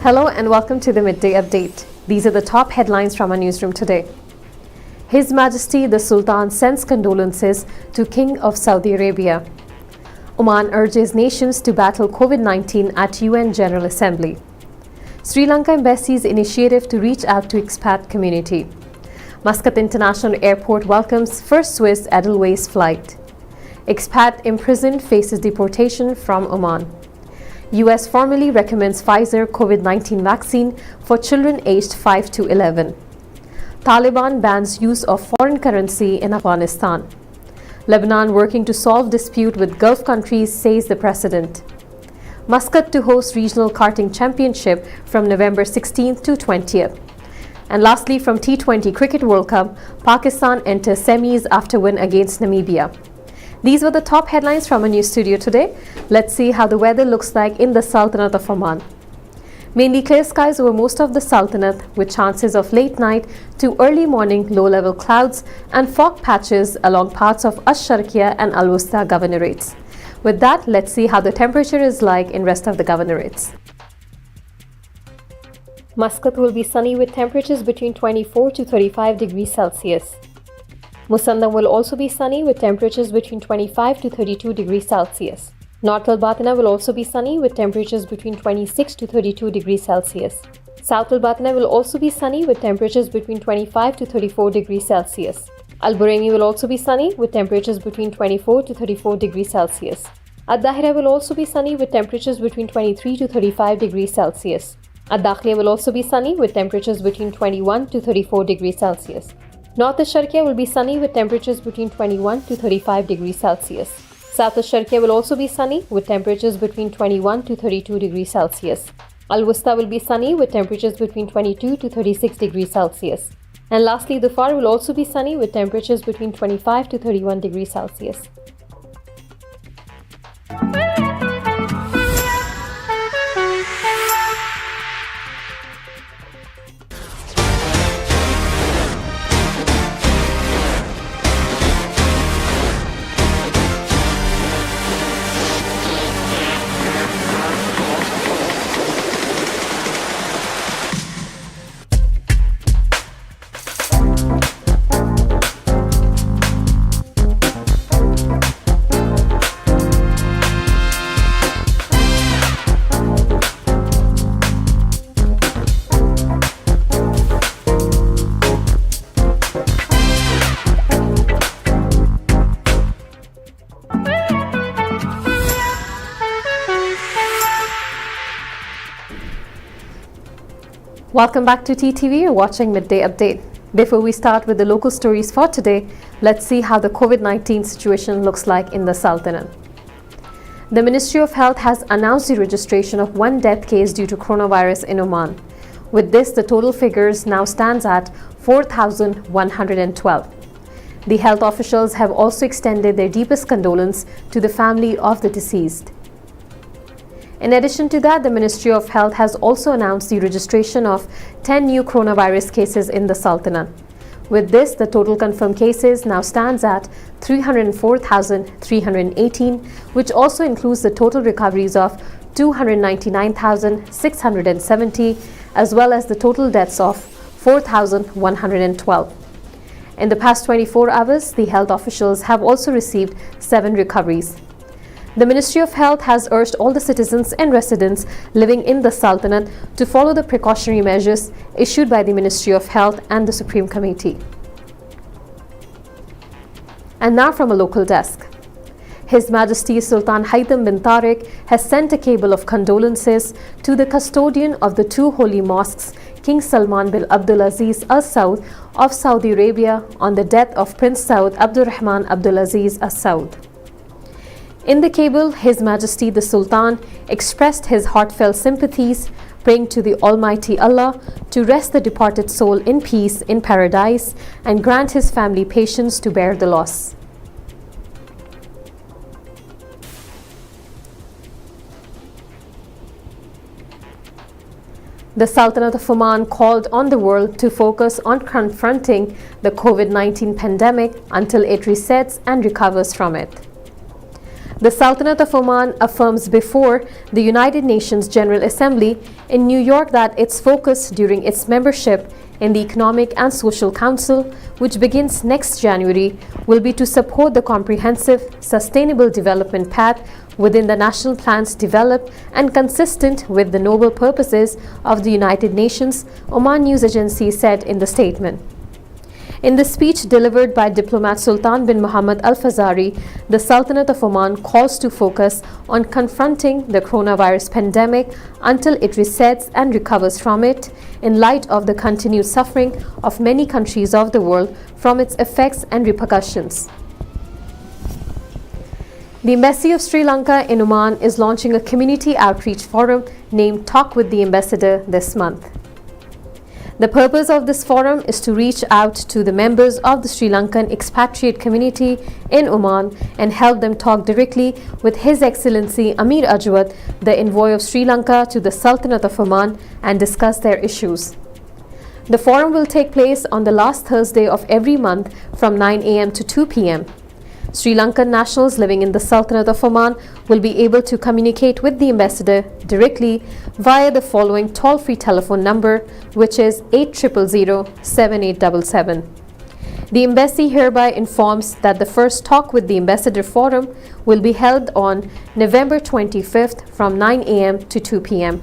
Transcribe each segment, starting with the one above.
Hello and welcome to the Midday Update. These are the top headlines from our newsroom today. His Majesty the Sultan sends condolences to King of Saudi Arabia. Oman urges nations to battle COVID-19 at UN General Assembly. Sri Lanka Embassy's initiative to reach out to expat community. Muscat International Airport welcomes first Swiss Edelweiss flight. Expat imprisoned faces deportation from Oman. US formally recommends Pfizer COVID19 vaccine for children aged 5 to 11. Taliban bans use of foreign currency in Afghanistan. Lebanon working to solve dispute with Gulf countries, says the president. Muscat to host regional karting championship from November 16th to 20th. And lastly, from T20 Cricket World Cup, Pakistan enters semis after win against Namibia. These were the top headlines from our news studio today. Let's see how the weather looks like in the Sultanate of Oman. Mainly clear skies over most of the Sultanate with chances of late night to early morning low-level clouds and fog patches along parts of Ash-Sharqiya and Al-Wusta governorates. With that, let's see how the temperature is like in rest of the governorates. Muscat will be sunny with temperatures between 24 to 35 degrees Celsius. Musandam will also be sunny with temperatures between 25 to 32 degrees Celsius. North Al-Batina will also be sunny with temperatures between 26 to 32 degrees Celsius. South Al-Batina will also be sunny with temperatures between 25 to 34 degrees Celsius. Al-Buraimi will also be sunny with temperatures between 24 to 34 degrees Celsius. Ad-Dahira will also be sunny with temperatures between 23 to 35 degrees Celsius. Ad-Dakhliya will also be sunny with temperatures between 21 to 34 degrees Celsius. North Ash-Sharqiya will be sunny with temperatures between 21 to 35 degrees Celsius. South Ash-Sharqiya will also be sunny with temperatures between 21 to 32 degrees Celsius. Al-Wusta will be sunny with temperatures between 22 to 36 degrees Celsius. And lastly, Dhofar will also be sunny with temperatures between 25 to 31 degrees Celsius. Welcome back to TTV. You're watching Midday Update. Before we start with the local stories for today, let's see how the COVID-19 situation looks like in the Sultanate. The Ministry of Health has announced the registration of one death case due to coronavirus in Oman. With this, the total figures now stands at 4,112. The health officials have also extended their deepest condolence to the family of the deceased. In addition to that, the Ministry of Health has also announced the registration of 10 new coronavirus cases in the Sultanate. With this, the total confirmed cases now stands at 304,318, which also includes the total recoveries of 299,670, as well as the total deaths of 4,112. In the past 24 hours, the health officials have also received 7 recoveries. The Ministry of Health has urged all the citizens and residents living in the Sultanate to follow the precautionary measures issued by the Ministry of Health and the Supreme Committee. And now from a local desk. His Majesty Sultan Haitham bin Tariq has sent a cable of condolences to the custodian of the 2 holy mosques, King Salman bin Abdulaziz Al Saud of Saudi Arabia, on the death of Prince Saud Abdurrahman Abdulaziz Al Saud. In the cable, His Majesty the Sultan expressed his heartfelt sympathies praying to the Almighty Allah to rest the departed soul in peace in paradise and grant his family patience to bear the loss. The Sultanate of Oman called on the world to focus on confronting the COVID-19 pandemic until it resets and recovers from it. The Sultanate of Oman affirms before the United Nations General Assembly in New York that its focus during its membership in the Economic and Social Council, which begins next January, will be to support the comprehensive, sustainable development path within the national plans developed and consistent with the noble purposes of the United Nations, Oman News Agency said in the statement. In the speech delivered by diplomat Sultan bin Mohammed Al Fazari, the Sultanate of Oman calls to focus on confronting the coronavirus pandemic until it resets and recovers from it, in light of the continued suffering of many countries of the world from its effects and repercussions. The Embassy of Sri Lanka in Oman is launching a community outreach forum named Talk with the Ambassador this month. The purpose of this forum is to reach out to the members of the Sri Lankan expatriate community in Oman and help them talk directly with His Excellency Amir Ajwad, the envoy of Sri Lanka to the Sultanate of Oman, and discuss their issues. The forum will take place on the last Thursday of every month from 9 a.m. to 2 p.m. Sri Lankan nationals living in the Sultanate of Oman will be able to communicate with the ambassador directly via the following toll-free telephone number, which is 8000-7877. The embassy hereby informs that the first Talk with the Ambassador forum will be held on November 25th from 9 a.m. to 2 p.m.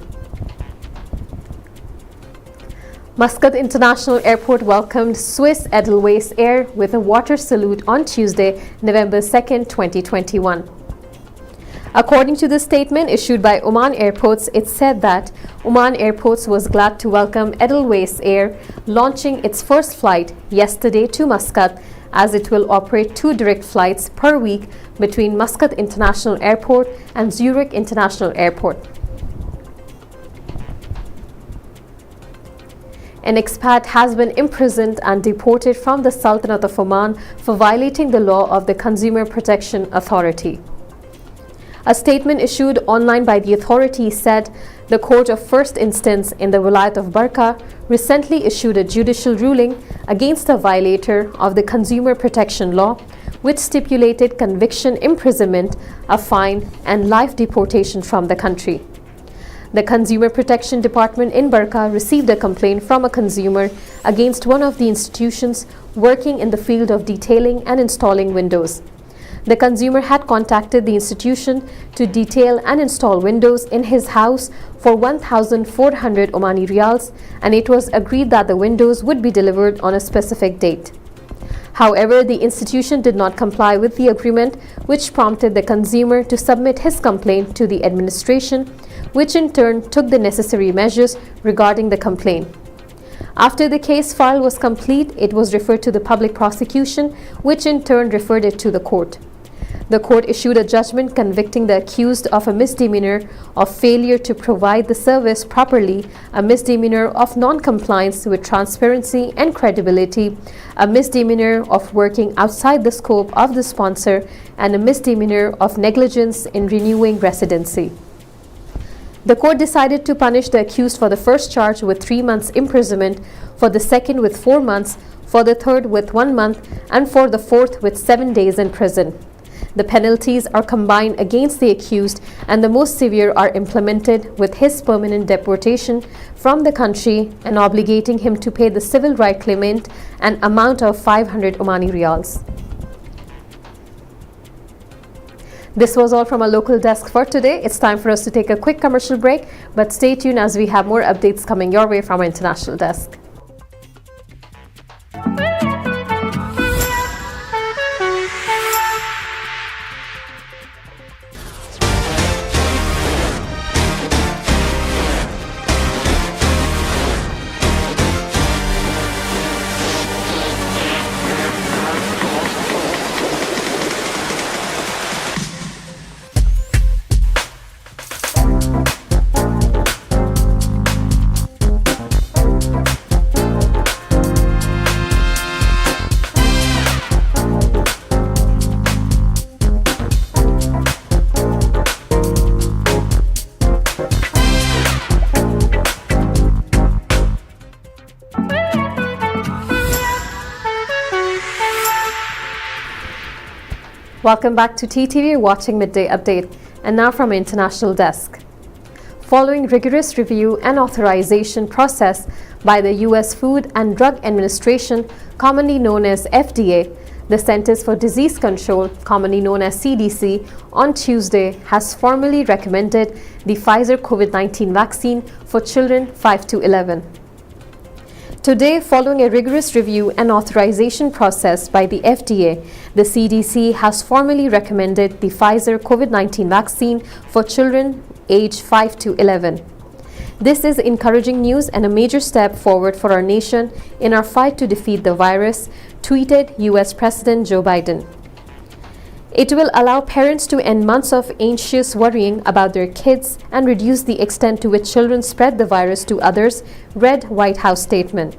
Muscat International Airport welcomed Swiss Edelweiss Air with a water salute on Tuesday, November 2, 2021. According to the statement issued by Oman Airports, it said that Oman Airports was glad to welcome Edelweiss Air, launching its first flight yesterday to Muscat, as it will operate 2 direct flights per week between Muscat International Airport and Zurich International Airport. An expat has been imprisoned and deported from the Sultanate of Oman for violating the law of the Consumer Protection Authority. A statement issued online by the authority said the Court of First Instance in the Vilayat of Barka recently issued a judicial ruling against a violator of the Consumer Protection Law, which stipulated conviction, imprisonment, a fine, and life deportation from the country. The Consumer Protection Department in Barka received a complaint from a consumer against one of the institutions working in the field of detailing and installing windows. The consumer had contacted the institution to detail and install windows in his house for 1,400 Omani riyals, and it was agreed that the windows would be delivered on a specific date. However, the institution did not comply with the agreement, which prompted the consumer to submit his complaint to the administration, which in turn took the necessary measures regarding the complaint. After the case file was complete, it was referred to the public prosecution, which in turn referred it to the court. The court issued a judgment convicting the accused of a misdemeanor of failure to provide the service properly, a misdemeanor of non-compliance with transparency and credibility, a misdemeanor of working outside the scope of the sponsor, and a misdemeanor of negligence in renewing residency. The court decided to punish the accused for the first charge with 3 months imprisonment, for the second with 4 months, for the third with 1 month, and for the fourth with 7 days in prison. The penalties are combined against the accused, and the most severe are implemented with his permanent deportation from the country and obligating him to pay the civil right claimant an amount of 500 Omani riyals. This was all from our local desk for today. It's time for us to take a quick commercial break, but stay tuned as we have more updates coming your way from our international desk. Welcome back to TTV watching Midday Update, and now from International Desk. Following rigorous review and authorization process by the US Food and Drug Administration, commonly known as FDA, the Centers for Disease Control, commonly known as CDC, on Tuesday has formally recommended the Pfizer COVID-19 vaccine for children 5 to 11. Today, following a rigorous review and authorization process by the FDA, the CDC has formally recommended the Pfizer COVID-19 vaccine for children aged 5 to 11. This is encouraging news and a major step forward for our nation in our fight to defeat the virus, tweeted US President Joe Biden. It will allow parents to end months of anxious worrying about their kids and reduce the extent to which children spread the virus to others, read White House statement.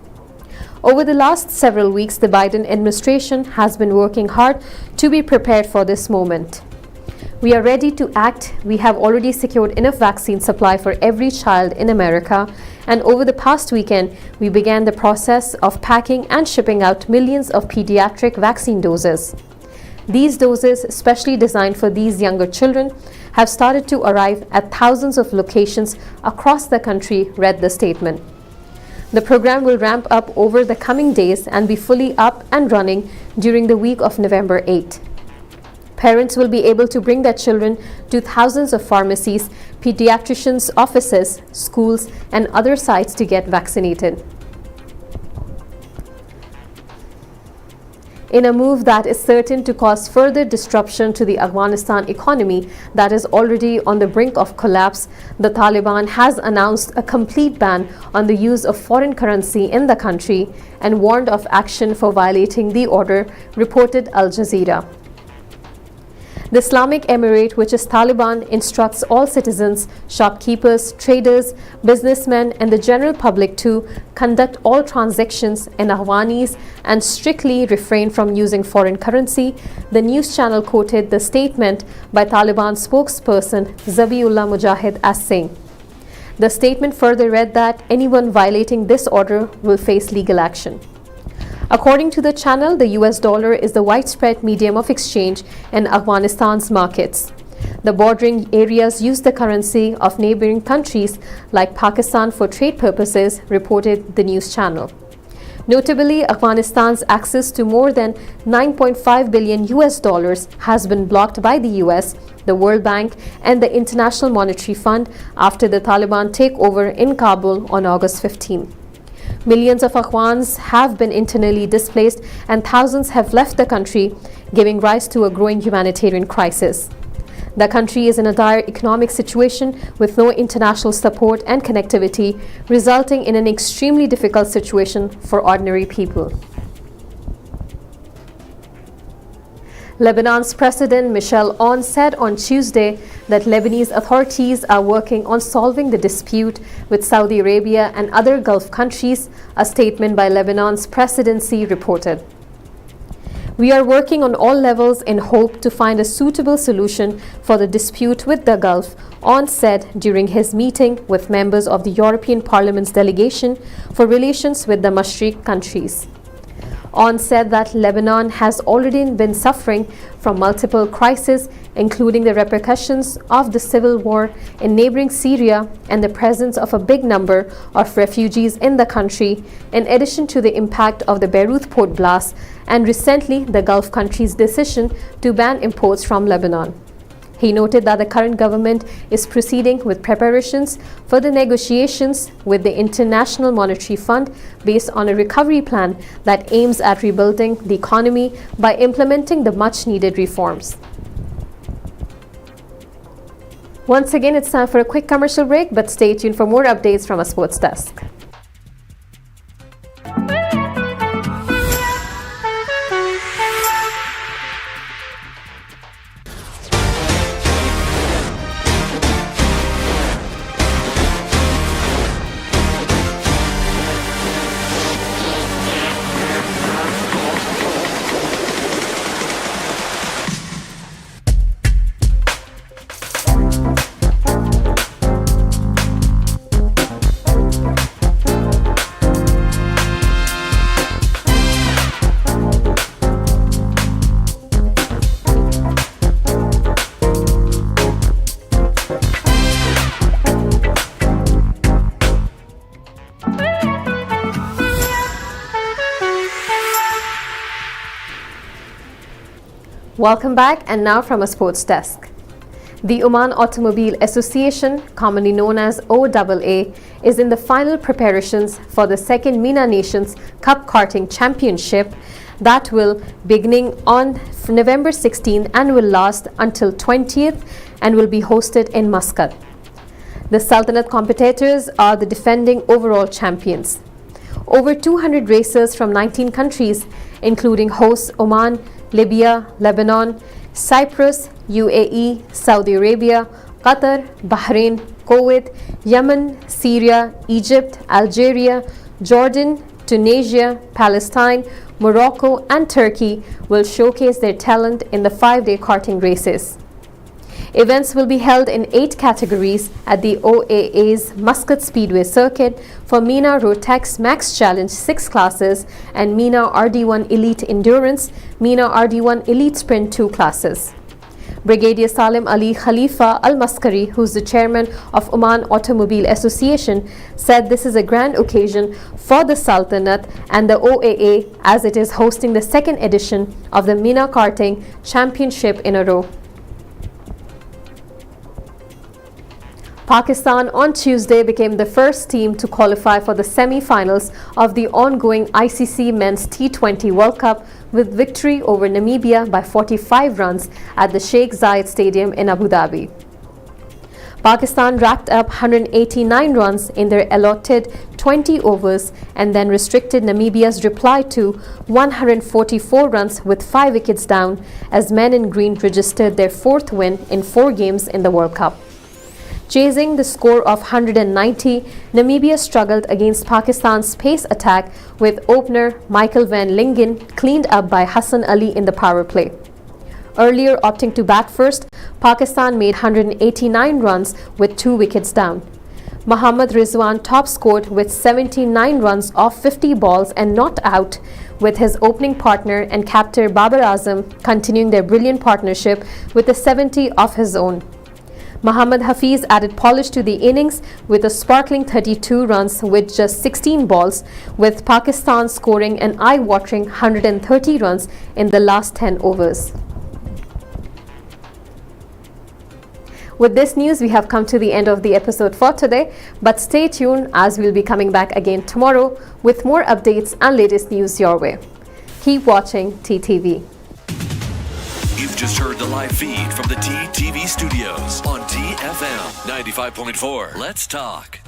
Over the last several weeks, the Biden administration has been working hard to be prepared for this moment. We are ready to act. We have already secured enough vaccine supply for every child in America, and over the past weekend, we began the process of packing and shipping out millions of pediatric vaccine doses. These doses, specially designed for these younger children, have started to arrive at thousands of locations across the country, read the statement. The program will ramp up over the coming days and be fully up and running during the week of November 8. Parents will be able to bring their children to thousands of pharmacies, pediatricians' offices, schools, and other sites to get vaccinated. In a move that is certain to cause further disruption to the Afghanistan economy that is already on the brink of collapse, the Taliban has announced a complete ban on the use of foreign currency in the country and warned of action for violating the order, reported Al Jazeera. The Islamic Emirate, which is Taliban, instructs all citizens, shopkeepers, traders, businessmen, and the general public to conduct all transactions in Afghanis and strictly refrain from using foreign currency. The news channel quoted the statement by Taliban spokesperson Zabiullah Mujahid as saying. The statement further read that anyone violating this order will face legal action. According to the channel, the US dollar is the widespread medium of exchange in Afghanistan's markets. The bordering areas use the currency of neighboring countries like Pakistan for trade purposes, reported the news channel. Notably, Afghanistan's access to more than 9.5 billion US dollars has been blocked by the US, the World Bank, and the International Monetary Fund after the Taliban takeover in Kabul on August 15. Millions of Afghans have been internally displaced and thousands have left the country, giving rise to a growing humanitarian crisis. The country is in a dire economic situation with no international support and connectivity, resulting in an extremely difficult situation for ordinary people. Lebanon's President Michel Aoun said on Tuesday that Lebanese authorities are working on solving the dispute with Saudi Arabia and other Gulf countries, a statement by Lebanon's presidency reported. We are working on all levels in hope to find a suitable solution for the dispute with the Gulf, Aoun said during his meeting with members of the European Parliament's delegation for relations with the Mashriq countries. Aoun said that Lebanon has already been suffering from multiple crises, including the repercussions of the civil war in neighboring Syria and the presence of a big number of refugees in the country, in addition to the impact of the Beirut port blast and recently the Gulf countries' decision to ban imports from Lebanon. He noted that the current government is proceeding with preparations for the negotiations with the International Monetary Fund based on a recovery plan that aims at rebuilding the economy by implementing the much-needed reforms. Once again, it's time for a quick commercial break, but stay tuned for more updates from our sports desk. Welcome back, and now from a sports desk. The Oman Automobile Association, commonly known as OAA, is in the final preparations for the second MENA Nations Cup Karting Championship that will beginning on November 16th and will last until 20th and will be hosted in Muscat. The Sultanate competitors are the defending overall champions. Over 200 racers from 19 countries, including hosts Oman, Libya, Lebanon, Cyprus, UAE, Saudi Arabia, Qatar, Bahrain, Kuwait, Yemen, Syria, Egypt, Algeria, Jordan, Tunisia, Palestine, Morocco and Turkey will showcase their talent in the 5-day karting races. Events will be held in 8 categories at the OAA's Muscat Speedway Circuit for MENA Rotax Max Challenge 6 classes and MENA RD1 Elite Endurance, MENA RD1 Elite Sprint 2 classes. Brigadier Salim Ali Khalifa Al-Maskari, who's the chairman of Oman Automobile Association, said this is a grand occasion for the Sultanate and the OAA as it is hosting the second edition of the MENA Karting Championship in a row. Pakistan on Tuesday became the first team to qualify for the semi-finals of the ongoing ICC Men's T20 World Cup with victory over Namibia by 45 runs at the Sheikh Zayed Stadium in Abu Dhabi. Pakistan racked up 189 runs in their allotted 20 overs and then restricted Namibia's reply to 144 runs with 5 wickets down as men in green registered their 4th win in 4 games in the World Cup. Chasing the score of 190, Namibia struggled against Pakistan's pace attack with opener Michael van Lingen cleaned up by Hassan Ali in the power play. Earlier opting to bat first, Pakistan made 189 runs with 2 wickets down. Mohammad Rizwan top scored with 79 runs off 50 balls and not out, with his opening partner and captain Babar Azam continuing their brilliant partnership with a 70 of his own. Mohammad Hafiz added polish to the innings with a sparkling 32 runs with just 16 balls, with Pakistan scoring an eye-watering 130 runs in the last 10 overs. With this news, we have come to the end of the episode for today, but stay tuned as we'll be coming back again tomorrow with more updates and latest news your way. Keep watching TTV. You've just heard the live feed from the TTV studios on TFM 95.4. Let's talk.